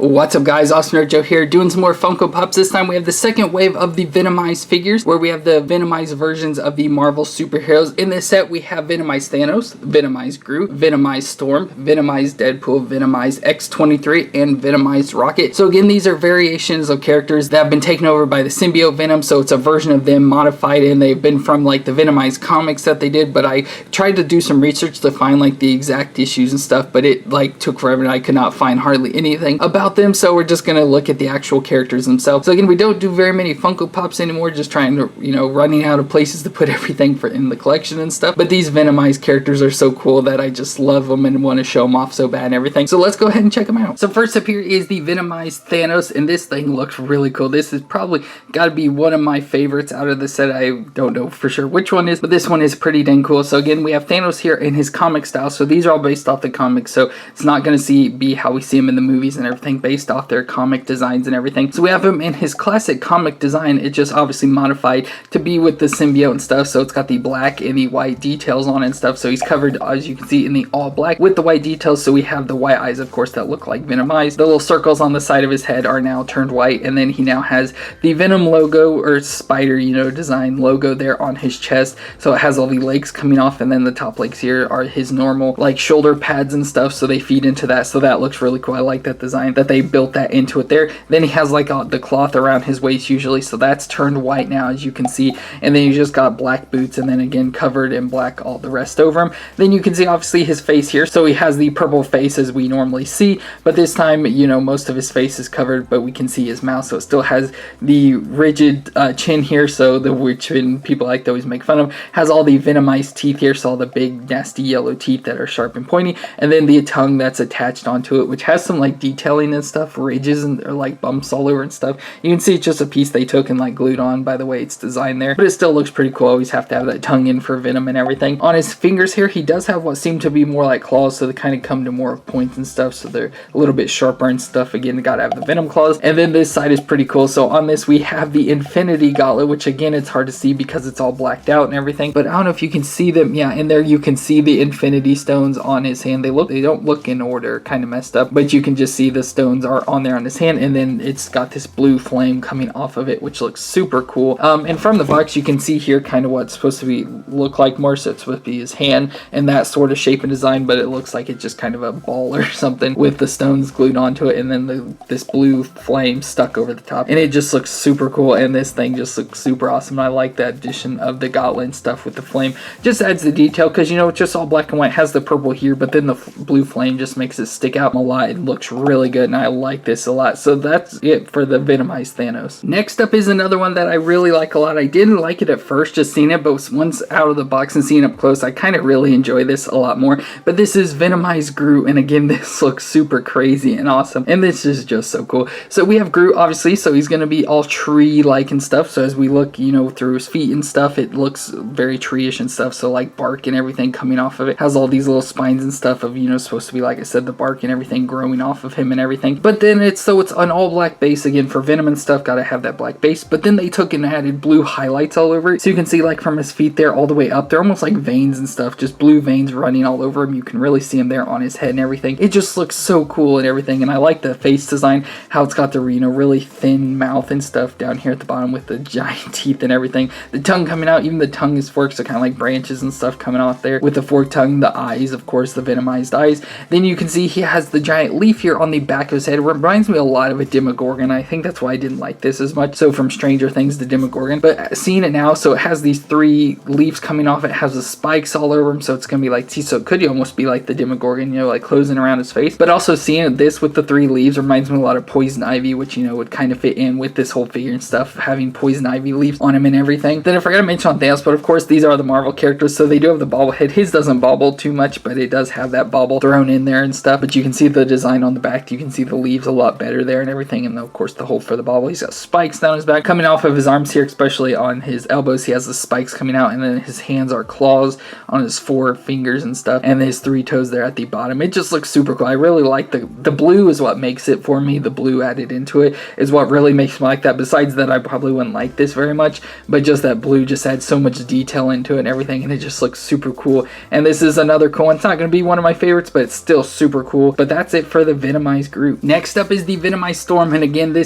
What's up guys, FallenRedZeo here, doing some more Funko Pops. This time we have the second wave of the Venomized figures, where we have the Venomized versions of the Marvel superheroes. In this set we have Venomized Thanos, Venomized Groot, Venomized Storm, Venomized Deadpool, Venomized X-23, and Venomized Rocket. So again, these are variations of characters that have been taken over by the symbiote Venom, so it's a version of them modified, and they've been from like the Venomized comics that they did, but I tried to do some research to find like the exact issues and stuff, but it like took forever and I could not find hardly anything about them, so we're just gonna look at the actual characters themselves. So again, we don't do very many Funko Pops anymore, just trying to, running out of places to put everything in the collection and stuff. But these Venomized characters are so cool that I just love them and want to show them off so bad and everything. So let's go ahead and check them out. So first up here is the Venomized Thanos, and this thing looks really cool. This is probably got to be one of my favorites out of the set. I don't know for sure which one is, but this one is pretty dang cool. So again, we have Thanos here in his comic style. So these are all based off the comics, so it's not going to be how we see him in the movies and everything, based off their comic designs and everything. So we have him in his classic comic design. It just obviously modified to be with the symbiote and stuff. So it's got the black and the white details on it and stuff. So he's covered, as you can see, in the all black with the white details. So we have the white eyes, of course, that look like Venomized. The little circles on the side of his head are now turned white, and then he now has the Venom logo, or spider, design logo there on his chest. So it has all the legs coming off, and then the top legs here are his normal like shoulder pads and stuff, so they feed into that. So that looks really cool. I like that design that they built that into it there. Then he has like the cloth around his waist usually, so that's turned white now, as you can see. And then you just got black boots, and then again covered in black all the rest over him. Then you can see obviously his face here, so he has the purple face as we normally see, but this time most of his face is covered, but we can see his mouth, so it still has the rigid chin here, so the chin people like to always make fun of. Has all the Venomized teeth here, so all the big nasty yellow teeth that are sharp and pointy, and then the tongue that's attached onto it, which has some like detailing and stuff, ridges and or like bumps all over and stuff. You can see it's just a piece they took and like glued on by the way it's designed there, but it still looks pretty cool. Always have to have that tongue in for Venom and everything. On his fingers here, he does have what seem to be more like claws, so they kind of come to more of points and stuff, so they're a little bit sharper and stuff. Again, gotta have the Venom claws. And then this side is pretty cool. So on this we have the Infinity Gauntlet, which again it's hard to see because it's all blacked out and everything, but I don't know if you can see them. Yeah, in there you can see the Infinity Stones on his hand. They don't look in order, kind of messed up, but you can just see the stones are on there on his hand, and then it's got this blue flame coming off of it, which looks super cool. And from the box you can see here kind of what's supposed to look like more, so it's supposed to be his hand and that sort of shape and design, but it looks like it's just kind of a ball or something with the stones glued onto it, and then this blue flame stuck over the top, and it just looks super cool. And this thing just looks super awesome. I like that addition of the gauntlet and stuff with the flame, just adds the detail, because it's just all black and white, has the purple here, but then the blue flame just makes it stick out a lot. It looks really good, and I like this a lot. So that's it for the Venomized Thanos. Next up is another one that I really like a lot. I didn't like it at first, just seeing it, but once out of the box and seeing it up close, I kind of really enjoy this a lot more. But this is Venomized Groot, and again, this looks super crazy and awesome, and this is just so cool. So we have Groot, obviously, so he's going to be all tree-like and stuff. So as we look, through his feet and stuff, it looks very tree-ish and stuff. So like bark and everything coming off of it. Has all these little spines and stuff of, supposed to be, like I said, the bark and everything growing off of him and everything. But then it's an all black base again for Venom and stuff. Gotta have that black base. But then they took and added blue highlights all over it. So you can see like from his feet there all the way up. They're almost like veins and stuff. Just blue veins running all over him. You can really see him there on his head and everything. It just looks so cool and everything. And I like the face design, how it's got the, really thin mouth and stuff down here at the bottom with the giant teeth and everything. The tongue coming out, even the tongue is forked, so kind of like branches and stuff coming off there with the forked tongue. The eyes, of course, the Venomized eyes. Then you can see he has the giant leaf here on the back of his head. It reminds me a lot of a Demogorgon. I think that's why I didn't like this as much. So from Stranger Things, the Demogorgon. But seeing it now, so it has these three leaves coming off. It has the spikes all over him, so it's gonna be like, so it could almost be like the Demogorgon, like closing around his face. But also seeing this with the three leaves reminds me a lot of Poison Ivy, which would kind of fit in with this whole figure and stuff, having Poison Ivy leaves on him and everything. Then I forgot to mention on Thanos, but of course these are the Marvel characters, so they do have the bobblehead. His doesn't bobble too much, but it does have that bobble thrown in there and stuff. But you can see the design on the back. You can see the leaves a lot better there and everything, and of course the hole for the bobble. He's got spikes down his back coming off of his arms here, especially on his elbows. He has the spikes coming out, and then his hands are claws on his 4 fingers and stuff, and his 3 toes there at the bottom. It just looks super cool. I really like the blue is what makes it for me. The blue added into it is what really makes me like that. Besides that, I probably wouldn't like this very much, but just that blue just adds so much detail into it and everything, and it just looks super cool. And this is another cool one. It's not going to be one of my favorites, but it's still super cool. But that's it for the Venomized Groot. Groot. Next up is the Venom Ice Storm, and again,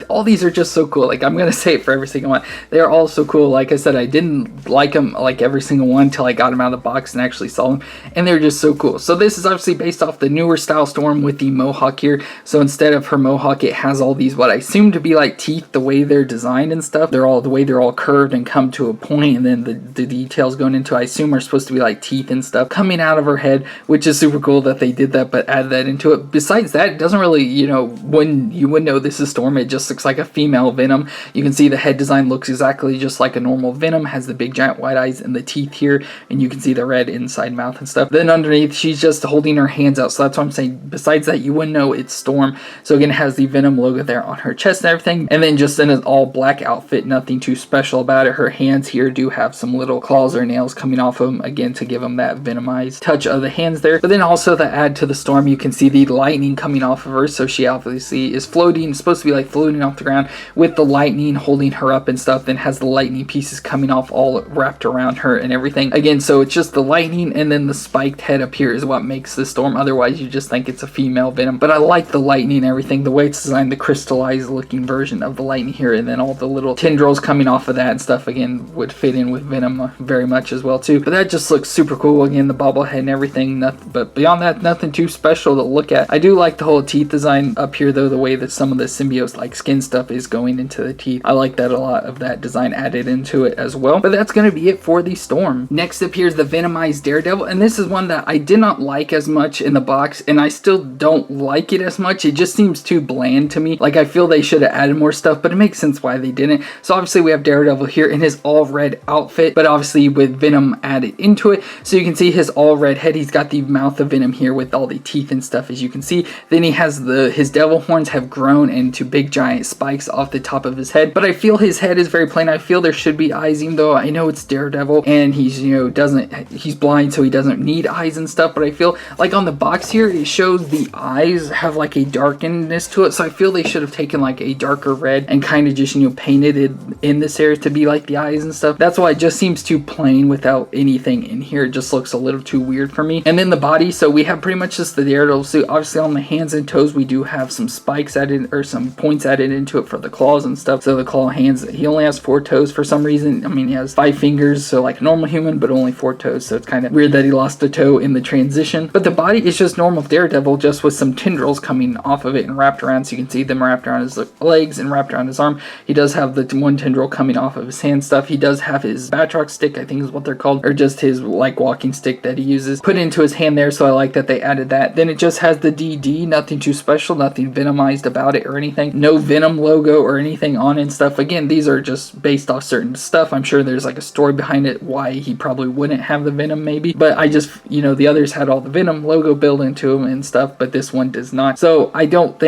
all these are just so cool. Like, I'm gonna say it for every single one. They're all so cool. Like I said, I didn't like them like every single one until I got them out of the box and actually saw them, and they're just so cool. So this is obviously based off the newer style Storm with the mohawk here. So instead of her mohawk, it has all these what I assume to be like teeth, the way they're designed and stuff. The way they're all curved and come to a point, and then the details going into, I assume, are supposed to be like teeth and stuff coming out of her head, which is super cool that they did that, but added that into it. Besides that, it doesn't really, you know, when you would know this is Storm, it just looks like a female Venom. You can see the head design looks exactly just like a normal Venom, has the big giant white eyes and the teeth here, and you can see the red inside mouth and stuff. Then underneath, she's just holding her hands out, so that's what I'm saying. Besides that, you wouldn't know it's Storm. So again, it has the Venom logo there on her chest and everything, and then just in an all black outfit, nothing too special about it. Her hands here do have some little claws or nails coming off of them, again, to give them that Venomized touch of the hands there. But then also to add to the Storm, you can see the lightning coming off of her, so she obviously is floating, supposed to be like floating off the ground with the lightning holding her up and stuff, then has the lightning pieces coming off all wrapped around her and everything. Again, so it's just the lightning and then the spiked head up here is what makes the Storm. Otherwise, you just think it's a female Venom. But I like the lightning and everything, the way it's designed, the crystallized looking version of the lightning here, and then all the little tendrils coming off of that and stuff, again, would fit in with Venom very much as well too. But that just looks super cool. Again, the bobblehead and everything, nothing, but beyond that, nothing too special to look at. I do like the whole teeth design up here though, the way that some of the symbiote like skin stuff is going into the teeth. I like that a lot, of that design added into it as well. But that's going to be it for the Storm. Next up here is the Venomized Daredevil, and this is one that I did not like as much in the box, and I still don't like it as much. It just seems too bland to me. Like, I feel they should have added more stuff, but it makes sense why they didn't. So obviously we have Daredevil here in his all red outfit, but obviously with Venom added into it. So you can see his all red head. He's got the mouth of Venom here with all the teeth and stuff, as you can see. Then he has his devil horns have grown into big giant spikes off the top of his head, but I feel his head is very plain. I feel there should be eyes, even though I know it's Daredevil and he's, you know, he's blind, so he doesn't need eyes and stuff. But I feel like on the box here, it shows the eyes have like a darkness to it, so I feel they should have taken like a darker red and kind of just, you know, painted it in this area to be like the eyes and stuff. That's why it just seems too plain without anything in here. It just looks a little too weird for me. And then the body, so we have pretty much just the Daredevil suit. Obviously on the hands and toes, we do have some spikes added, or some points added into it for the claws and stuff. So the claw hands, he only has 4 toes for some reason. I mean, he has 5 fingers, so like a normal human, but only 4 toes. So it's kind of weird that he lost a toe in the transition. But the body is just normal Daredevil, just with some tendrils coming off of it and wrapped around. So you can see them wrapped around his legs and wrapped around his arm. He does have the one tendril coming off of his hand stuff. He does have his Batroc stick, I think is what they're called, or just his like walking stick that he uses, put into his hand there. So I like that they added that. Then it just has the DD, nothing too special, nothing Venomized about it or anything. No Venom logo or anything on it and stuff. Again, these are just based off certain stuff. I'm sure there's like a story behind it why he probably wouldn't have the Venom maybe, but I just, you know, the others had all the Venom logo built into them and stuff, but this one does not. So I don't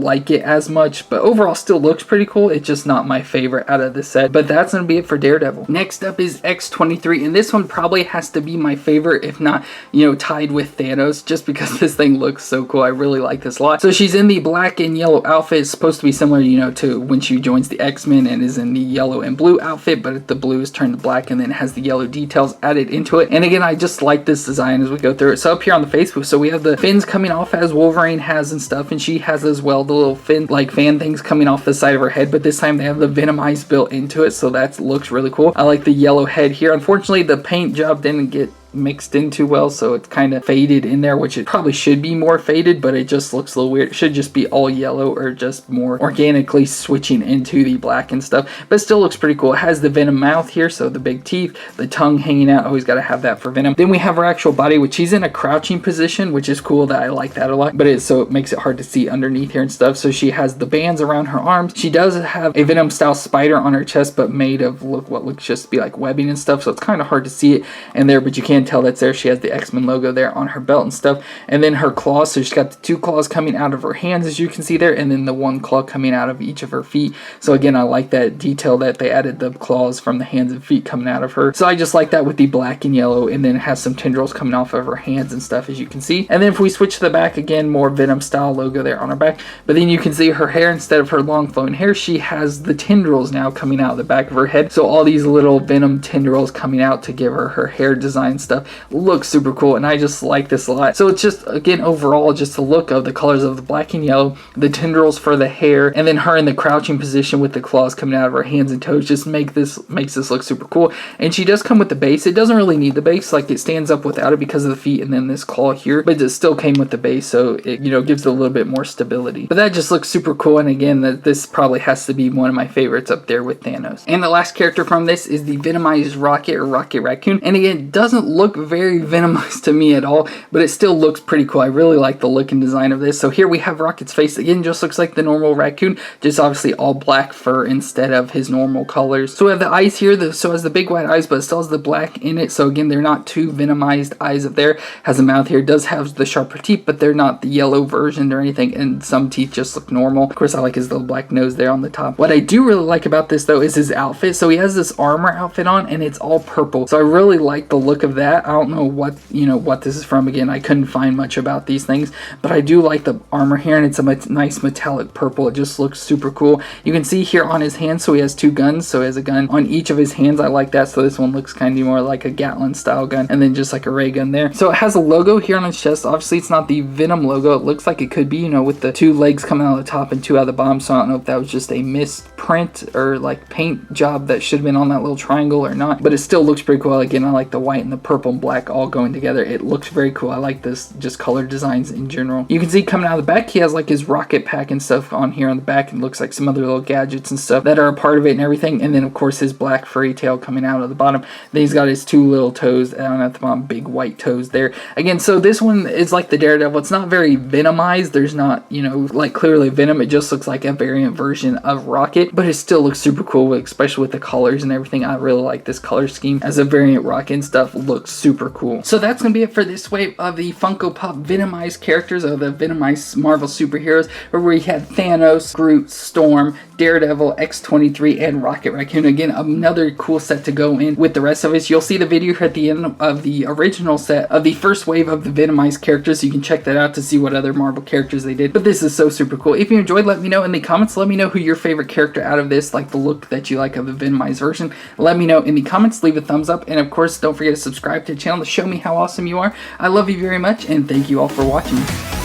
like it as much, but overall still looks pretty cool. It's just not my favorite out of the set. But that's gonna be it for Daredevil. Next up is X-23, and this one probably has to be my favorite, if not, you know, tied with Thanos, just because this thing looks so cool. I really like this a lot. So she's in the black and yellow outfit. It's supposed to be similar, you know, to when she joins the X-Men and is in the yellow and blue outfit, but the blue is turned to black and then has the yellow details added into it. And again, I just like this design as we go through it. So up here on the Facebook, so we have the fins coming off as Wolverine has and stuff, and she has as well the little fin like fan things coming off the side of her head, but this time they have the Venomized built into it, so that looks really cool. I like the yellow head here. Unfortunately, the paint job didn't get mixed in too well, so it's kind of faded in there, which it probably should be more faded, but it just looks a little weird. It should just be all yellow or just more organically switching into the black and stuff, but it still looks pretty cool. It has the Venom mouth here, so the big teeth, the tongue hanging out, always got to have that for Venom. Then we have her actual body, which she's in a crouching position, which is cool. That I like that a lot, but it makes it hard to see underneath here and stuff. So she has the bands around her arms. She does have a Venom style spider on her chest, but made of what looks just to be like webbing and stuff, so it's kind of hard to see it in there, but you can tell that's there. She has the XMen logo there on her belt and stuff. And then her claws, so she's got the 2 claws coming out of her hands, as you can see there, and then the 1 claw coming out of each of her feet. So again, I like that detail that they added the claws from the hands and feet coming out of her. So I just like that with the black and yellow, and then it has some tendrils coming off of her hands and stuff, as you can see. And then if we switch to the back, again, more Venom style logo there on her back. But then you can see her hair, instead of her long flowing hair, she has the tendrils now coming out of the back of her head. So all these little Venom tendrils coming out to give her hair design stuff. stuff. Looks super cool, and I just like this a lot. So it's just, again, overall, just the look of the colors of the black and yellow, the tendrils for the hair, and then her in the crouching position with the claws coming out of her hands and toes just makes this look super cool. And she does come with the base. It doesn't really need the base, like it stands up without it because of the feet and then this claw here, but it still came with the base, so it, you know, gives it a little bit more stability. But that just looks super cool, and again, this probably has to be one of my favorites up there with Thanos. And the last character from this is the Venomized Rocket, or Rocket Raccoon, and again, it doesn't look very venomized to me at all, but it still looks pretty cool. I really like the look and design of this. So here we have Rocket's face. Again, just looks like the normal raccoon, just obviously all black fur instead of his normal colors. So we have the eyes here, so it has the big white eyes, but it still has the black in it. So again, they're not too venomized eyes up there. Has a mouth here, does have the sharper teeth, but they're not the yellow version or anything, and some teeth just look normal. Of course, I like his little black nose there on the top. What I do really like about this though is his outfit. So he has this armor outfit on, and it's all purple. So I really like the look of that. I don't know what, you know, what this is from. Again, I couldn't find much about these things, but I do like the armor here, and it's a nice metallic purple. It just looks super cool. You can see here on his hands, so he has two guns. So he has a gun on each of his hands. I like that. So this one looks kind of more like a Gatling style gun, and then just like a ray gun there. So it has a logo here on his chest. Obviously, it's not the Venom logo. It looks like it could be, you know, with the two legs coming out of the top and two out of the bottom. So I don't know if that was just a misprint or like paint job that should have been on that little triangle or not, but it still looks pretty cool. Again, I like the white and the purple and black all going together. It looks very cool. I like this just color designs in general. You can see coming out of the back, he has like his rocket pack and stuff on here on the back, and looks like some other little gadgets and stuff that are a part of it and everything. And then of course his black furry tail coming out of the bottom. Then he's got his two little toes down at the bottom, big white toes there. Again, so this one is like the Daredevil. It's not very venomized. There's not, you know, like clearly Venom. It just looks like a variant version of Rocket, but it still looks super cool, especially with the colors and everything. I really like this color scheme as a variant Rocket and stuff. Looks super cool. So that's gonna be it for this wave of the Funko Pop Venomized characters of the Venomized Marvel superheroes, where we had Thanos, Groot, Storm, Daredevil, X-23, and Rocket Raccoon. Again, another cool set to go in with the rest of us. You'll see the video here at the end of the original set of the first wave of the Venomized characters, so you can check that out to see what other Marvel characters they did. But this is so super cool. If you enjoyed, let me know in the comments. Let me know who your favorite character out of this, like the look that you like of the Venomized version. Let me know in the comments. Leave a thumbs up, and of course, don't forget to subscribe to the channel to show me how awesome you are. I love you very much, and thank you all for watching.